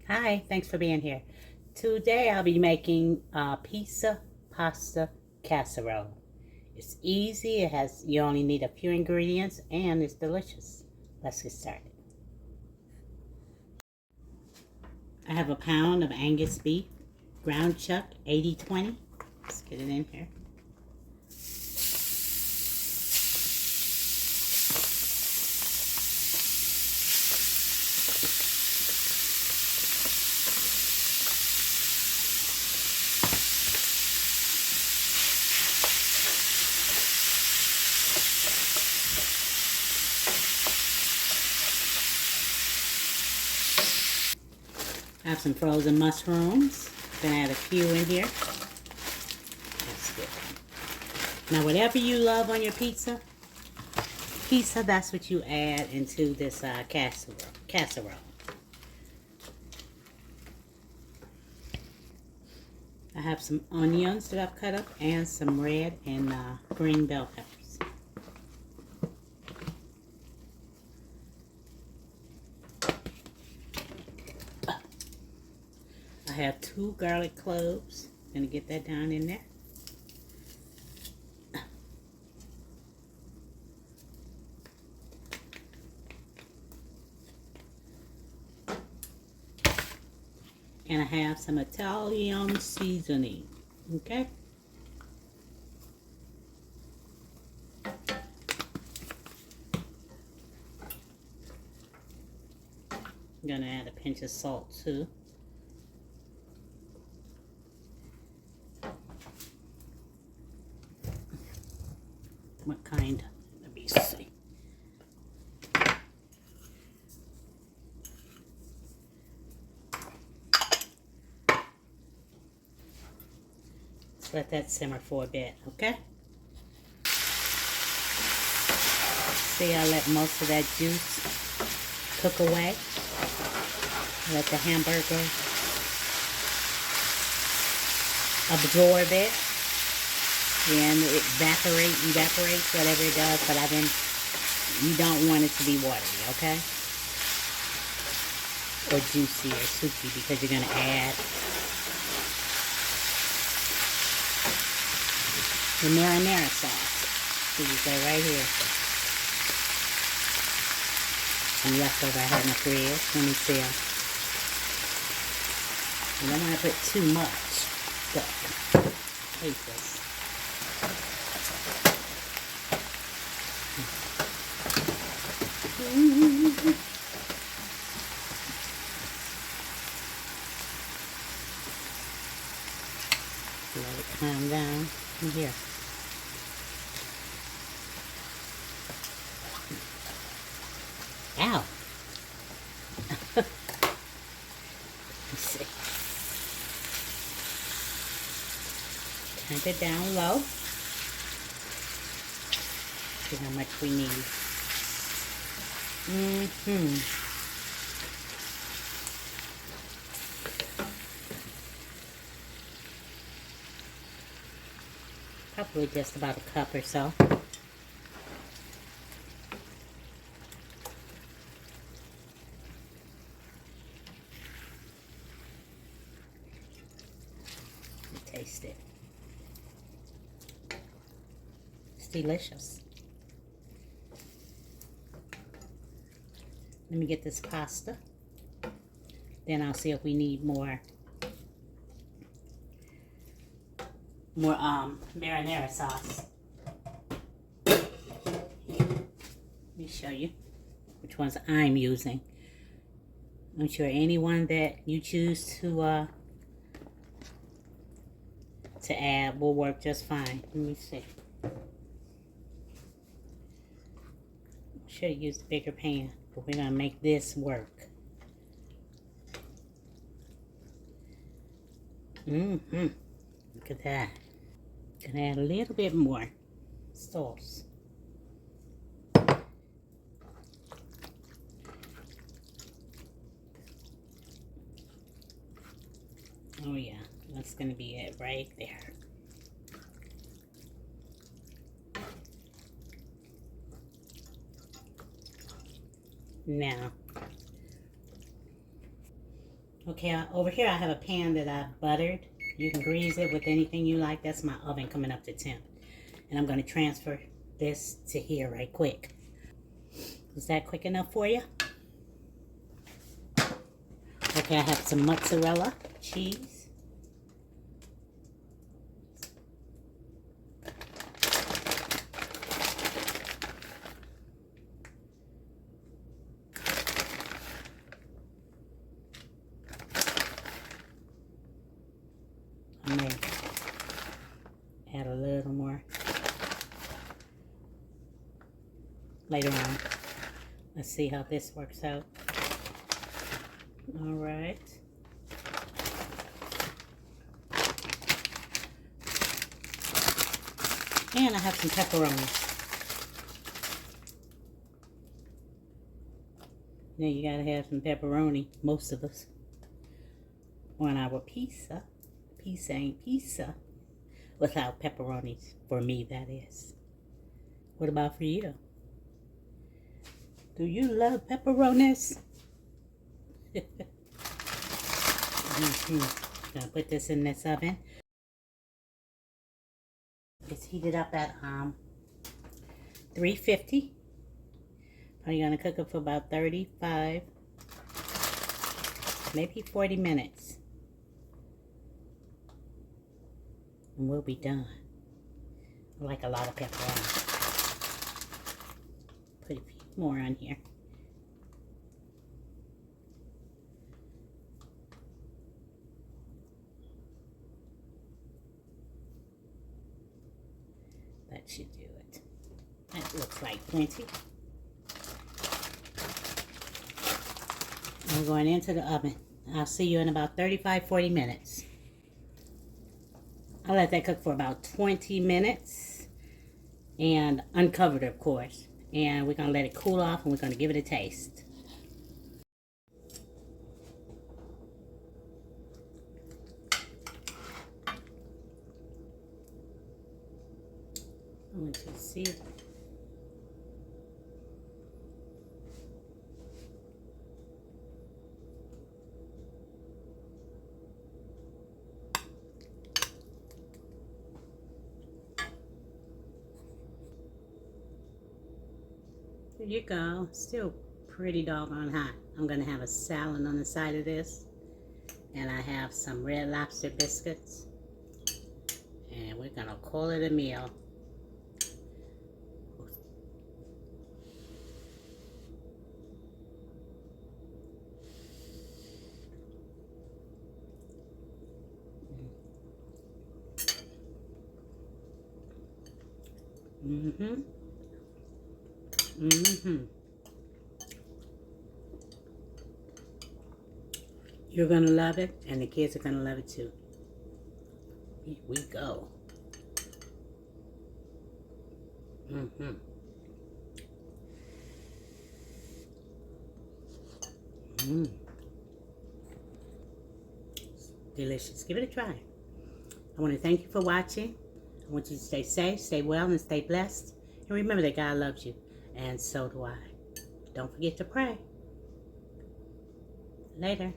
Hi, thanks for being here. Today I'll be making pizza pasta casserole. It's easy, you only need a few ingredients and it's delicious. Let's get started. I have a pound of Angus beef, ground chuck 80/20. Let's get it in here. I have some frozen mushrooms. Gonna add a few in here. That's good. Now, whatever you love on your pizza, that's what you add into this casserole. I have some onions that I've cut up and some red and green bell peppers. I have 2 garlic cloves. Gonna get that down in there. And I have some Italian seasoning. Okay? I'm gonna add a pinch of salt too. What kind? Let me see. Let's let that simmer for a bit, okay? See, I let most of that juice cook away. Let the hamburger absorb it. And it evaporates, whatever it does, but you don't want it to be watery, okay? Or juicy or soupy, because you're gonna add the marinara sauce. This is right here. And leftover I had in the fridge. Let me see. You don't want to put too much stuff. Hate this. Let it calm down in here. Ow! Let's see. Turn it down low. See how much we need. Probably just about a cup or so. Taste it. It's delicious. Let me get this pasta. Then I'll see if we need more marinara sauce. Let me show you which ones I'm using. I'm sure anyone that you choose to add will work just fine. Let me see. Should have used a bigger pan, but we're gonna make this work. Look at that. Gonna add a little bit more sauce. Oh yeah, that's gonna be it right there. Now, Okay, over here I have a pan that I buttered. You can grease it with anything you like. That's my oven coming up to temp. And I'm going to transfer this to here right quick. Was that quick enough for you? Okay, I have some mozzarella cheese. I may add a little more later on. Let's see how this works out. All right. And I have some pepperoni. Now you gotta have some pepperoni, most of us, on our pizza. Pizza ain't pizza without pepperonis. For me, that is. What about for you? Do you love pepperonis? Gonna put this in this oven. It's heated up at 350. Probably gonna cook it for about 35, maybe 40 minutes. And we'll be done. I like a lot of pepperoni. Put a few more on here. That should do it. That looks like plenty. I'm going into the oven. I'll see you in about 35-40 minutes. I'll let that cook for about 20 minutes and uncovered, of course. And we're going to let it cool off and we're going to give it a taste. I want you to see it. There you go. Still pretty doggone hot. I'm going to have a salad on the side of this. And I have some Red Lobster biscuits. And we're going to call it a meal. You're gonna love it, and the kids are gonna love it too. Here we go. Delicious. Give it a try. I want to thank you for watching. I want you to stay safe, stay well, and stay blessed. And remember that God loves you, and so do I. Don't forget to pray. Later.